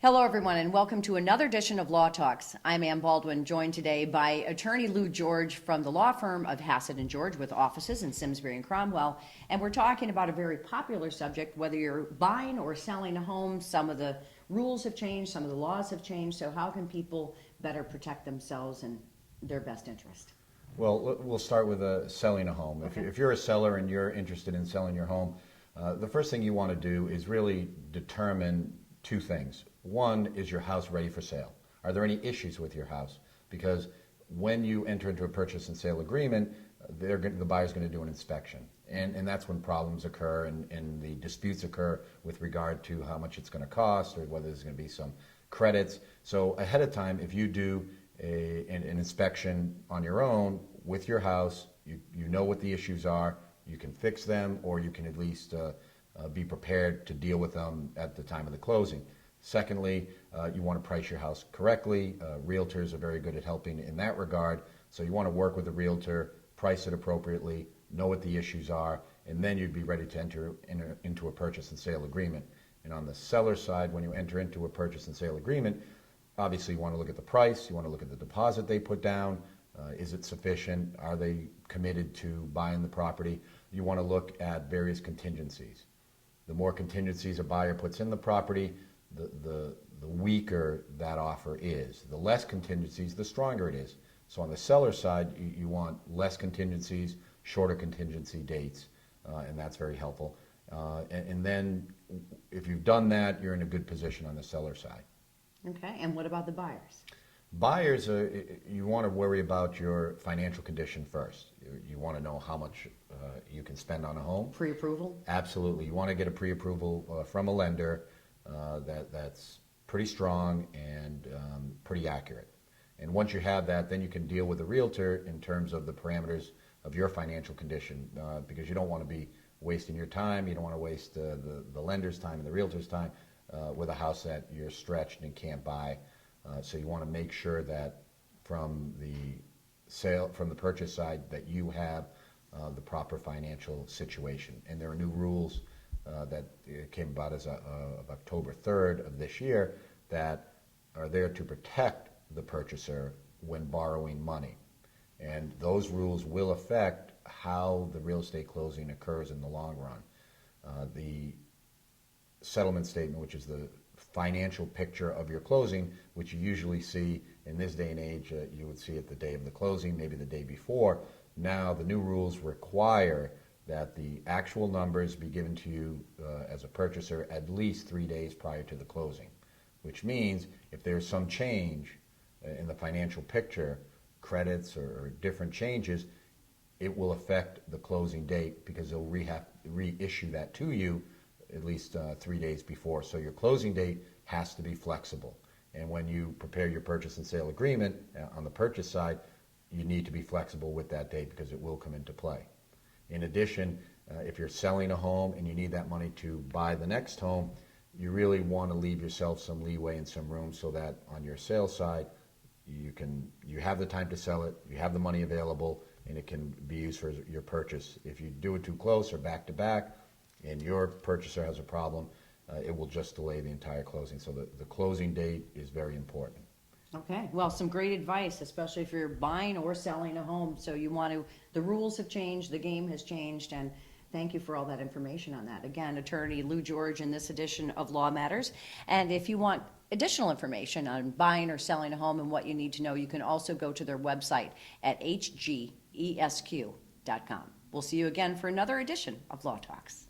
Hello, everyone, and welcome to another edition of Law Talks. I'm Ann Baldwin, joined today by attorney Lou George from the law firm of Hassett George with offices in Simsbury and Cromwell. And we're talking about a very popular subject, whether you're buying or selling a home. Some of the rules have changed, some of the laws have changed. So how can people better protect themselves and their best interest? Well, we'll start with selling a home. Okay. If you're a seller and you're interested in selling your home, the first thing you want to do is really determine two things. One, is your house ready for sale? Are there any issues with your house? Because when you enter into a purchase and sale agreement, the buyer's going to do an inspection. And that's when problems occur and the disputes occur with regard to how much it's going to cost or whether there's going to be some credits. So ahead of time, if you do an inspection on your own with your house, you know what the issues are, you can fix them, or you can at least be prepared to deal with them at the time of the closing. Secondly, you want to price your house correctly. Realtors are very good at helping in that regard. So you want to work with a realtor, price it appropriately, know what the issues are, and then you'd be ready to enter into a purchase and sale agreement. And on the seller side, when you enter into a purchase and sale agreement, obviously you want to look at the price, you want to look at the deposit they put down. Is it sufficient? Are they committed to buying the property? You want to look at various contingencies. The more contingencies a buyer puts in the property, the weaker that offer is. The less contingencies, the stronger it is. So on the seller side, you want less contingencies, shorter contingency dates, and that's very helpful. And then if you've done that, you're in a good position on the seller side. Okay, and what about the buyers? Buyers, you want to worry about your financial condition first. You want to know how much you can spend on a home. Pre-approval? Absolutely. You want to get a pre-approval from a lender that's pretty strong and pretty accurate. And once you have that, then you can deal with a realtor in terms of the parameters of your financial condition, because you don't want to be wasting your time. You don't want to waste the lender's time and the realtor's time with a house that you're stretched and can't buy. So you want to make sure that from the purchase side, that you have the proper financial situation. And there are new rules that came about as of October 3rd of this year that are there to protect the purchaser when borrowing money. And those rules will affect how the real estate closing occurs in the long run. The settlement statement, which is the financial picture of your closing, which you usually see in this day and age, you would see it the day of the closing, maybe the day before. Now the new rules require that the actual numbers be given to you as a purchaser at least 3 days prior to the closing, which means if there's some change in the financial picture, credits or different changes, it will affect the closing date because they'll reissue that to you at least 3 days before. So your closing date has to be flexible. And when you prepare your purchase and sale agreement on the purchase side, you need to be flexible with that date because it will come into play. In addition, if you're selling a home and you need that money to buy the next home, you really want to leave yourself some leeway and some room so that on your sales side, you have the time to sell it, you have the money available, and it can be used for your purchase. If you do it too close or back to back, and your purchaser has a problem, it will just delay the entire closing. So the closing date is very important. Okay, well, some great advice, especially if you're buying or selling a home. So the rules have changed, the game has changed, and thank you for all that information on that. Again, attorney Lou George in this edition of Law Matters. And if you want additional information on buying or selling a home and what you need to know, you can also go to their website at hgesq.com. We'll see you again for another edition of Law Talks.